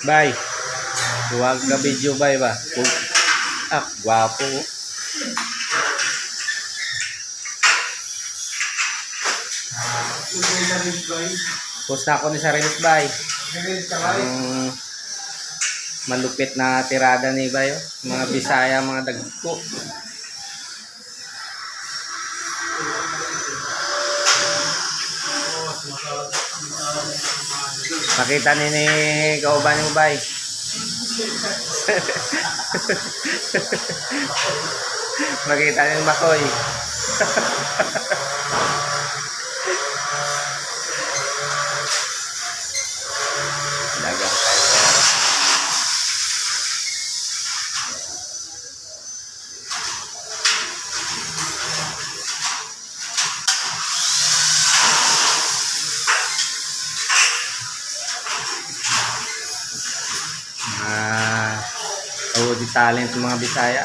Bay, huwag ka video bay ba? Gwapo. Post na ako ni sa Reels bay. Ang malupit na tirada ni bay. Mga Bisaya, mga dagko. Makita ni kauban mo bay. Makita ni Makoy. Dagang tayo. Di talent ng mga Bisaya.